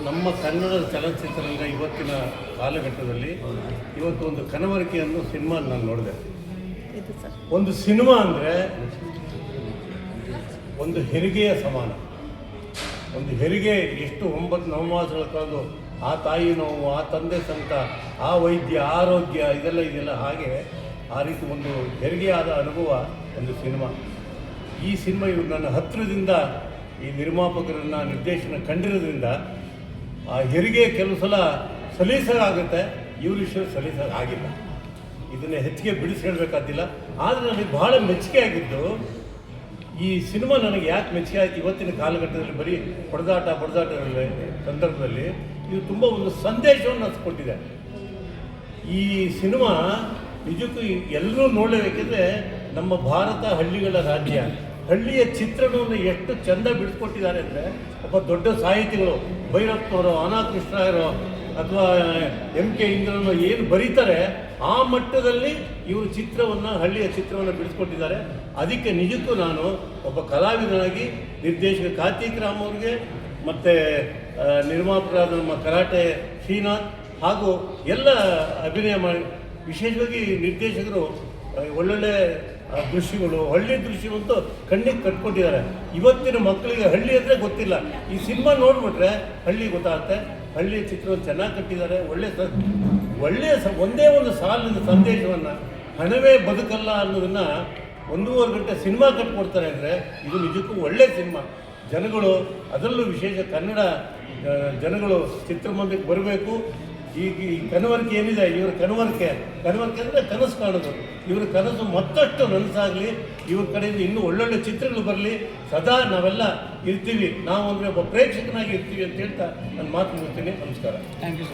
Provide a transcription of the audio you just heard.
ನಮ್ಮ ಕನ್ನಡ ಚಲನಚಿತ್ರರಂಗ ಇವತ್ತಿನ ಕಾಲಘಟ್ಟದಲ್ಲಿ ಇವತ್ತು ಒಂದು ಕನವರಿಕೆ ಅನ್ನೋ ಸಿನಿಮಾ ನಾನು ನೋಡಿದೆ. ಒಂದು ಸಿನಿಮಾ ಅಂದರೆ ಒಂದು ಹೆರಿಗೆಯ ಸಮಾನ. ಒಂದು ಹೆರಿಗೆ ಎಷ್ಟು 9 ನವಮಾಸಗಳ ಕಳೆದು ಆ ತಾಯಿ ನೋವು, ಆ ತಂದೆ ಸಂಕಟ, ಆ ವೈದ್ಯ, ಆರೋಗ್ಯ, ಇದೆಲ್ಲ ಹಾಗೆ ಆ ರೀತಿ ಒಂದು ಹೆರಿಗೆಯಾದ ಅನುಭವ ಒಂದು ಸಿನಿಮಾ. ಈ ಸಿನಿಮಾ ಇವರು ನನ್ನ ಹತ್ತಿರದಿಂದ ಈ ನಿರ್ಮಾಪಕರನ್ನು ನಿರ್ದೇಶನ ಕಂಡಿರೋದ್ರಿಂದ ಆ ಹೆರಿಗೆ ಕೆಲವು ಸಲ ಸಲೀಸಾಗುತ್ತೆ, ಇವ್ರ ವಿಷಯ ಸಲೀಸಾಗಿಲ್ಲ. ಇದನ್ನೇ ಹೆಚ್ಚಿಗೆ ಬಿಡಿಸಿ ಹೇಳಬೇಕಾದಿಲ್ಲ. ಆದರೆ ನನಗೆ ಬಹಳ ಮೆಚ್ಚುಗೆ ಆಗಿದ್ದು ಈ ಸಿನಿಮಾ ನನಗೆ ಯಾಕೆ ಮೆಚ್ಚುಗೆ ಆಯಿತು, ಇವತ್ತಿನ ಕಾಲಘಟ್ಟದಲ್ಲಿ ಬರೀ ಹೊಡೆದಾಟ ಸಂದರ್ಭದಲ್ಲಿ ಇದು ತುಂಬ ಒಂದು ಸಂದೇಶವನ್ನು ಕೊಟ್ಟಿದೆ. ಈ ಸಿನಿಮಾ ನಿಜಕ್ಕೂ ಎಲ್ಲರೂ ನೋಡಲೇಬೇಕೆಂದರೆ ನಮ್ಮ ಭಾರತ ಹಳ್ಳಿಗಳ ರಾಜ್ಯ, ಹಳ್ಳಿಯ ಚಿತ್ರಣವನ್ನು ಎಷ್ಟು ಚೆಂದ ಬಿಡಿಸ್ಕೊಟ್ಟಿದ್ದಾರೆ ಅಂದರೆ, ಒಬ್ಬ ದೊಡ್ಡ ಸಾಹಿತಿಗಳು ಭೈರಪ್ಪನವರು, ಅನಾಕೃಷ್ಣರು ಅಥವಾ MK ಇಂದ್ರನೋ ಏನು ಬರೀತಾರೆ ಆ ಮಟ್ಟದಲ್ಲಿ ಇವರು ಚಿತ್ರವನ್ನು, ಹಳ್ಳಿಯ ಚಿತ್ರವನ್ನು ಬಿಡಿಸ್ಕೊಟ್ಟಿದ್ದಾರೆ. ಅದಕ್ಕೆ ನಿಜಕ್ಕೂ ನಾನು ಒಬ್ಬ ಕಲಾವಿದನಾಗಿ ನಿರ್ದೇಶಕ ಕಾರ್ತಿಕ್ ರಾಮ್ ಅವ್ರಿಗೆ ಮತ್ತು ನಿರ್ಮಾಪಕರಾದ ನಮ್ಮ ಕರಾಟೆ ಶ್ರೀನಾಥ್ ಹಾಗೂ ಎಲ್ಲ ಅಭಿನಯ ಮಾಡಿ, ವಿಶೇಷವಾಗಿ ನಿರ್ದೇಶಕರು ಒಳ್ಳೊಳ್ಳೆ ದೃಶ್ಯಗಳು, ಹಳ್ಳಿ ದೃಶ್ಯವಂತೂ ಕಣ್ಣಿಗೆ ಕಟ್ಕೊಟ್ಟಿದ್ದಾರೆ. ಇವತ್ತಿನ ಮಕ್ಕಳಿಗೆ ಹಳ್ಳಿ ಅಂದರೆ ಗೊತ್ತಿಲ್ಲ. ಈ ಸಿನಿಮಾ ನೋಡಿಬಿಟ್ರೆ ಹಳ್ಳಿ ಗೊತ್ತಾಗುತ್ತೆ. ಹಳ್ಳಿಯ ಚಿತ್ರವನ್ನು ಚೆನ್ನಾಗಿ ಕಟ್ಟಿದ್ದಾರೆ. ಒಳ್ಳೆಯ ಒಂದೇ ಒಂದು ಸಾಲಿನ ಸಂದೇಶವನ್ನು, ಹಣವೇ ಬದುಕಲ್ಲ ಅನ್ನೋದನ್ನು 1.5 ಗಂಟೆ ಸಿನಿಮಾ ಕಟ್ಕೊಡ್ತಾರೆ ಅಂದರೆ ಇದು ನಿಜಕ್ಕೂ ಒಳ್ಳೆಯ ಸಿನಿಮಾ. ಜನಗಳು, ಅದರಲ್ಲೂ ವಿಶೇಷ ಕನ್ನಡ ಜನಗಳು ಚಿತ್ರಮಂದಿರಕ್ಕೆ ಬರಬೇಕು. ಈಗ ಈ ಕನವರಿಕೆ ಏನಿದೆ, ಇವರ ಕನವರಿಕೆ ಅಂದರೆ ಕನಸು ಕಾಣೋದು. ಇವರ ಕನಸು ಮತ್ತಷ್ಟು ನನಸಾಗಲಿ, ಇವ್ರ ಕಡೆಯಿಂದ ಇನ್ನೂ ಒಳ್ಳೊಳ್ಳೆ ಚಿತ್ರಗಳು ಬರಲಿ. ಸದಾ ನಾವೆಲ್ಲ ಇರ್ತೀವಿ, ನಾವು ಅಂದರೆ ಒಬ್ಬ ಪ್ರೇಕ್ಷಕನಾಗಿ ಇರ್ತೀವಿ ಅಂತ ಹೇಳ್ತಾ ನನ್ನ ಮಾತು ಮುಗಿಸ್ತೀನಿ. ನಮಸ್ಕಾರ. Thank you.